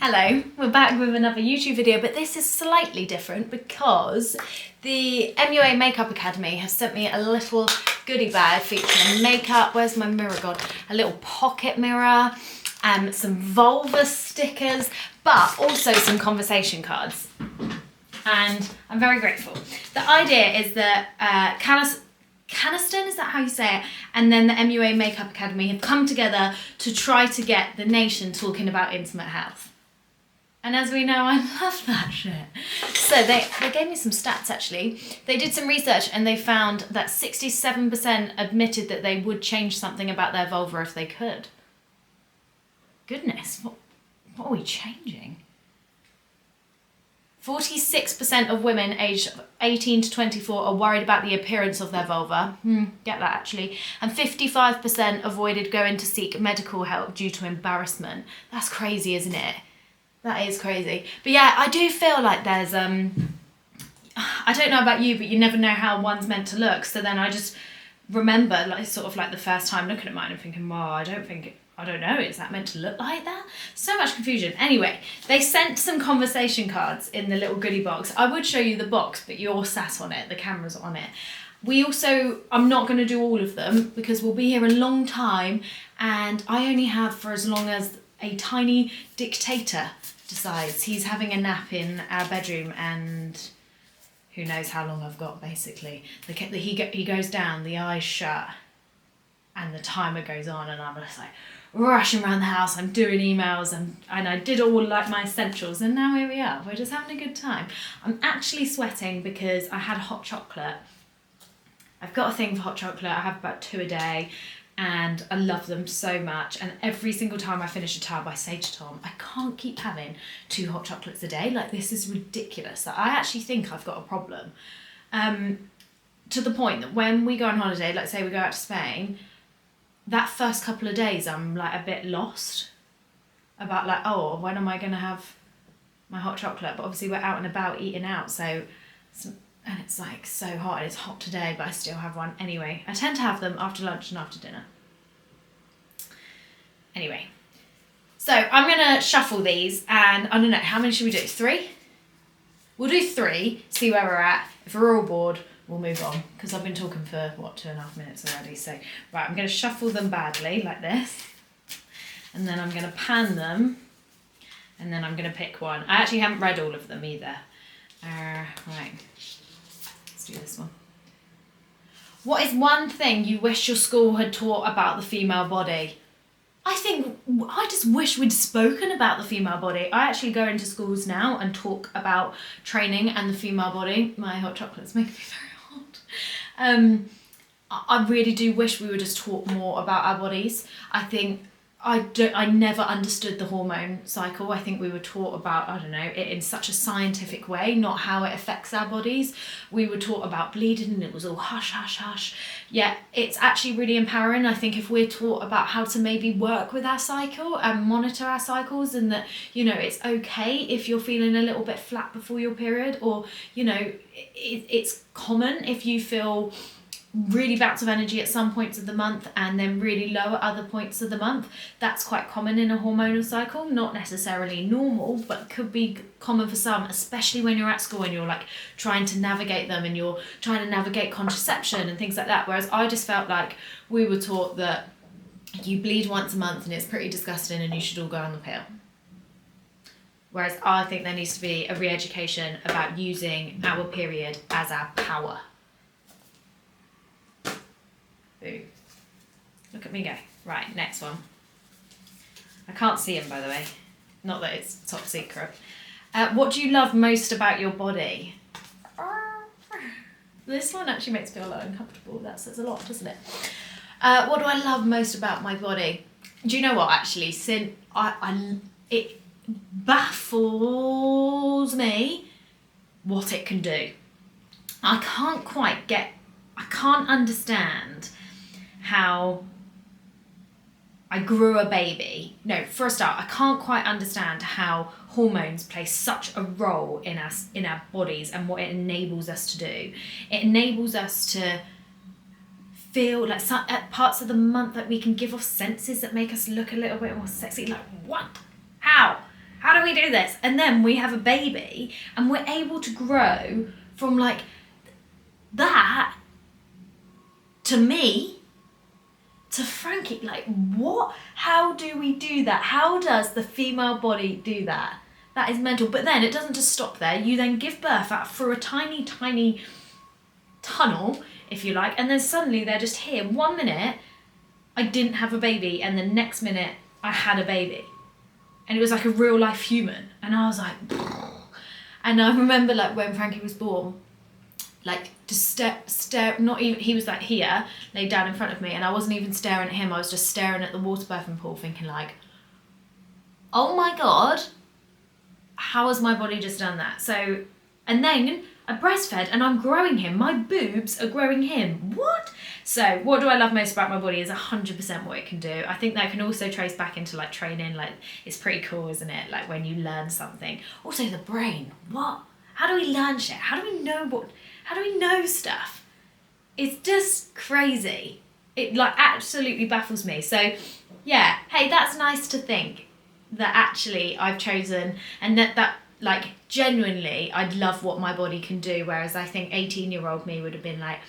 Hello, we're back with another YouTube video, but this is slightly different because the MUA Makeup Academy has sent me a little goodie bag featuring makeup, where's my mirror gone? A little pocket mirror, some vulva stickers, but also some conversation cards. And I'm very grateful. The idea is that Canesten, is that how you say it? And then the MUA Makeup Academy have come together to try to get the nation talking about intimate health. And as we know, I love that shit. So they gave me some stats actually. They did some research and they found that 67% admitted that they would change something about their vulva if they could. Goodness, what are we changing? 46% of women aged 18 to 24 are worried about the appearance of their vulva. Get that actually. And 55% avoided going to seek medical help due to embarrassment. That's crazy, isn't it? That is crazy. But yeah, I do feel like there's, I don't know about you, but you never know how one's meant to look. So then I just remember like sort of like the first time looking at mine and thinking, well, I don't know, is that meant to look like that? So much confusion. Anyway, they sent some conversation cards in the little goodie box. I would show you the box, but you're sat on it, the camera's on it. We also, I'm not going to do all of them because we'll be here a long time and I only have for as long as a tiny dictator decides. He's having a nap in our bedroom and who knows how long I've got basically. He goes down, the eyes shut and the timer goes on and I'm just like rushing around the house. I'm doing emails and I did all like my essentials and now here we are. We're just having a good time. I'm actually sweating because I had hot chocolate. I've got a thing for hot chocolate. I have about 2 a day. And I love them so much. And every single time I finish a tub, I say to Tom, I can't keep having 2 hot chocolates a day. Like, this is ridiculous. Like, I actually think I've got a problem. To the point that when we go on holiday, let's say we go out to Spain, that first couple of days, I'm like a bit lost about like, oh, when am I going to have my hot chocolate? But obviously we're out and about eating out. And it's like so hot, it's hot today, but I still have one. Anyway, I tend to have them after lunch and after dinner. Anyway, so I'm gonna shuffle these and I don't know, how many should we do? 3? We'll do 3, see where we're at. If we're all bored, we'll move on because I've been talking for, 2.5 minutes already. So, right, I'm gonna shuffle them badly like this. And then I'm gonna pan them and then I'm gonna pick one. I actually haven't read all of them either. Right. Do this one. What is one thing you wish your school had taught about the female body? I just wish we'd spoken about the female body. I actually go into schools now and talk about training and the female body. My hot chocolates make me very hot. I really do wish we would just talk more about our bodies. I think I never understood the hormone cycle. I think we were taught about, I don't know, it in such a scientific way, not how it affects our bodies. We were taught about bleeding and it was all hush, hush, hush. Yeah, it's actually really empowering. I think if we're taught about how to maybe work with our cycle and monitor our cycles and that, you know, it's okay if you're feeling a little bit flat before your period or, you know, it's common if you feel really bouts of energy at some points of the month and then really low at other points of the month. That's quite common in a hormonal cycle, not necessarily normal, but could be common for some, especially when you're at school and you're like trying to navigate them and you're trying to navigate contraception and things like that. Whereas I just felt like we were taught that you bleed once a month and it's pretty disgusting and you should all go on the pill. Whereas I think there needs to be a re-education about using our period as our power. Boo. Look at me go. Right, next one. I can't see him, by the way. Not that it's top secret. What do you love most about your body? This one actually makes me feel a lot uncomfortable. That says a lot, doesn't it? What do I love most about my body? Do you know what, actually? It baffles me what it can do. I can't understand how I grew a baby. No, for a start, I can't quite understand how hormones play such a role in us, in our bodies, and what it enables us to do. It enables us to feel like at parts of the month that we can give off senses that make us look a little bit more sexy. Like, what? How do we do this? And then we have a baby and we're able to grow from like that to me to Frankie. Like, what? How do we do that? How does the female body do that? That is mental. But then it doesn't just stop there. You then give birth out through a tiny, tiny tunnel, if you like, and then suddenly they're just here. 1 minute I didn't have a baby, and the next minute I had a baby, and it was like a real life human. And I was like, and I remember like when Frankie was born, like to stare, not even, he was like here, laid down in front of me, and I wasn't even staring at him, I was just staring at the water birthing pool thinking like, oh my God, how has my body just done that? So, and then I breastfed and I'm growing him. My boobs are growing him. What? So what do I love most about my body is 100% what it can do. I think that can also trace back into like training. Like, it's pretty cool, isn't it? Like when you learn something. Also the brain. What? How do we learn shit? How do we know stuff? It's just crazy. It like absolutely baffles me. So yeah, hey, that's nice to think that actually I've chosen, and that like genuinely I'd love what my body can do, whereas I think 18-year-old me would have been like,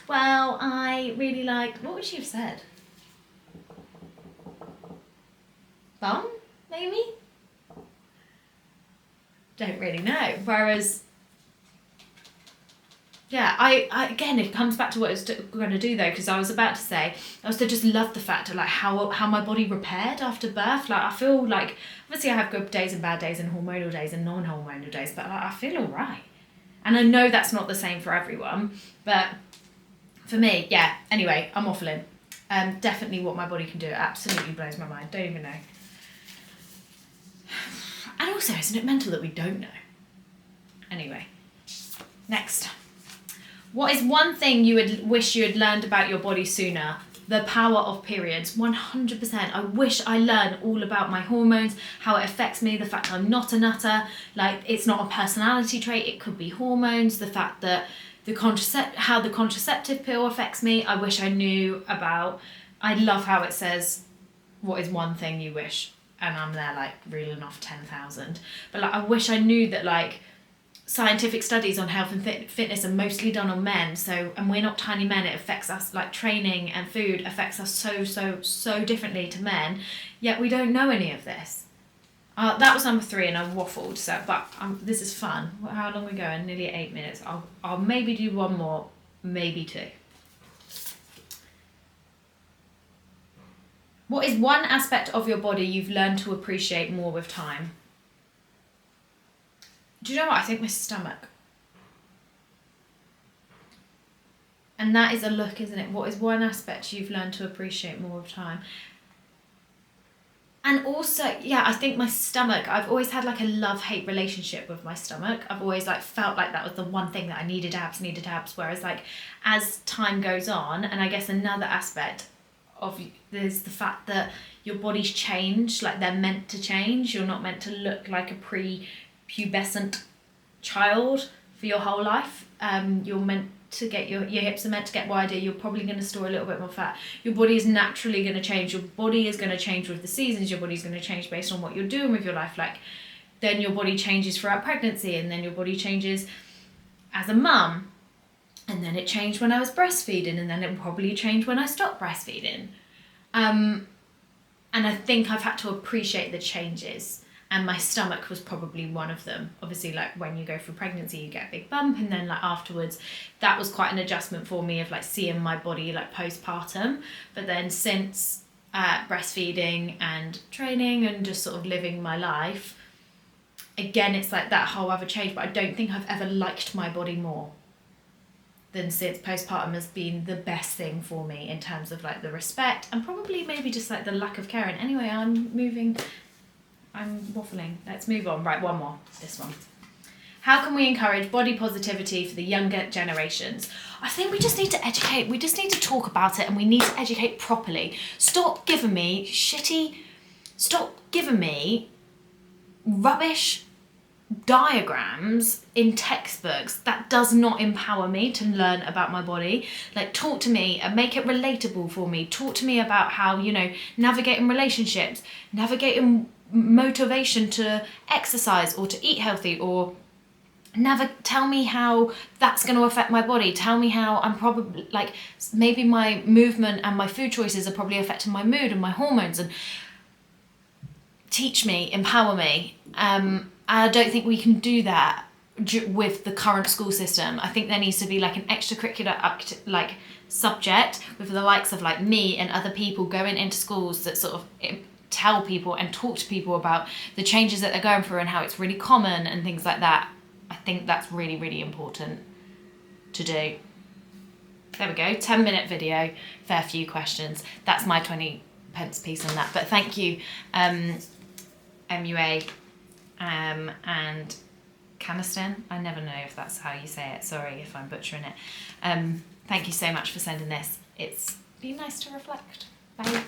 well, I really like, what would she have said? Bum, maybe? Don't really know. Whereas, yeah, I again, it comes back to what I was going to do though, because I was about to say, I also just love the fact of like how my body repaired after birth. Like I feel like, obviously I have good days and bad days and hormonal days and non-hormonal days, but like I feel all right. And I know that's not the same for everyone, but for me, yeah. Anyway, I'm waffling. Definitely what my body can do, it absolutely blows my mind. Don't even know. And also, isn't it mental that we don't know? Anyway, next. What is one thing you would wish you had learned about your body sooner? The power of periods, 100%. I wish I learned all about my hormones, how it affects me, the fact I'm not a nutter, like it's not a personality trait, it could be hormones, the fact that how the contraceptive pill affects me. I wish I knew about. I love how it says, what is one thing you wish? And I'm there like reeling off 10,000. But like I wish I knew that like scientific studies on health and fitness are mostly done on men, so, and we're not tiny men, it affects us, like training and food affects us so differently to men, yet we don't know any of this. That was number 3 and I waffled, so, but this is fun. How long are we going? Nearly 8 minutes. I'll maybe do one more, maybe 2. What is one aspect of your body you've learned to appreciate more with time? Do you know what? I think my stomach. And that is a look, isn't it? What is one aspect you've learned to appreciate more with time? And also, yeah, I think my stomach, I've always had like a love-hate relationship with my stomach. I've always like felt like that was the one thing that I needed abs. Whereas like as time goes on, and I guess another aspect of there's the fact that your bodies change, like they're meant to change. You're not meant to look like a pubescent child for your whole life. You're meant to get your hips are meant to get wider. You're probably going to store a little bit more fat. Your body is naturally going to change. Your body is going to change with the seasons. Your body's going to change based on what you're doing with your life. Like then your body changes throughout pregnancy, and then your body changes as a mum, and then it changed when I was breastfeeding, and then it will probably change when I stopped breastfeeding. And I think I've had to appreciate the changes. And my stomach was probably one of them. Obviously, like when you go through pregnancy, you get a big bump, and then like afterwards, that was quite an adjustment for me of like seeing my body like postpartum. But then since breastfeeding and training and just sort of living my life, again, it's like that whole other change. But I don't think I've ever liked my body more than since postpartum has been the best thing for me in terms of like the respect and probably maybe just like the lack of care. And anyway, I'm waffling. Let's move on. Right, one more. This one. How can we encourage body positivity for the younger generations? I think we just need to educate. We just need to talk about it, and we need to educate properly. Stop giving me rubbish diagrams in textbooks. That does not empower me to learn about my body. Like, talk to me and make it relatable for me. Talk to me about how, navigating relationships, navigating motivation to exercise or to eat healthy, or never tell me how that's going to affect my body. Tell me how I'm probably, like, maybe my movement and my food choices are probably affecting my mood and my hormones, and teach me, empower me. I don't think we can do that with the current school system. I think there needs to be like an extracurricular like subject with the likes of like me and other people going into schools that sort of tell people and talk to people about the changes that they're going through and how it's really common and things like that. I think that's really, really important to do. There we go, 10-minute video, fair few questions. That's my 20 pence piece on that. But thank you, MUA and Canesten. I never know if that's how you say it. Sorry if I'm butchering it. Thank you so much for sending this. It's been nice to reflect. Bye.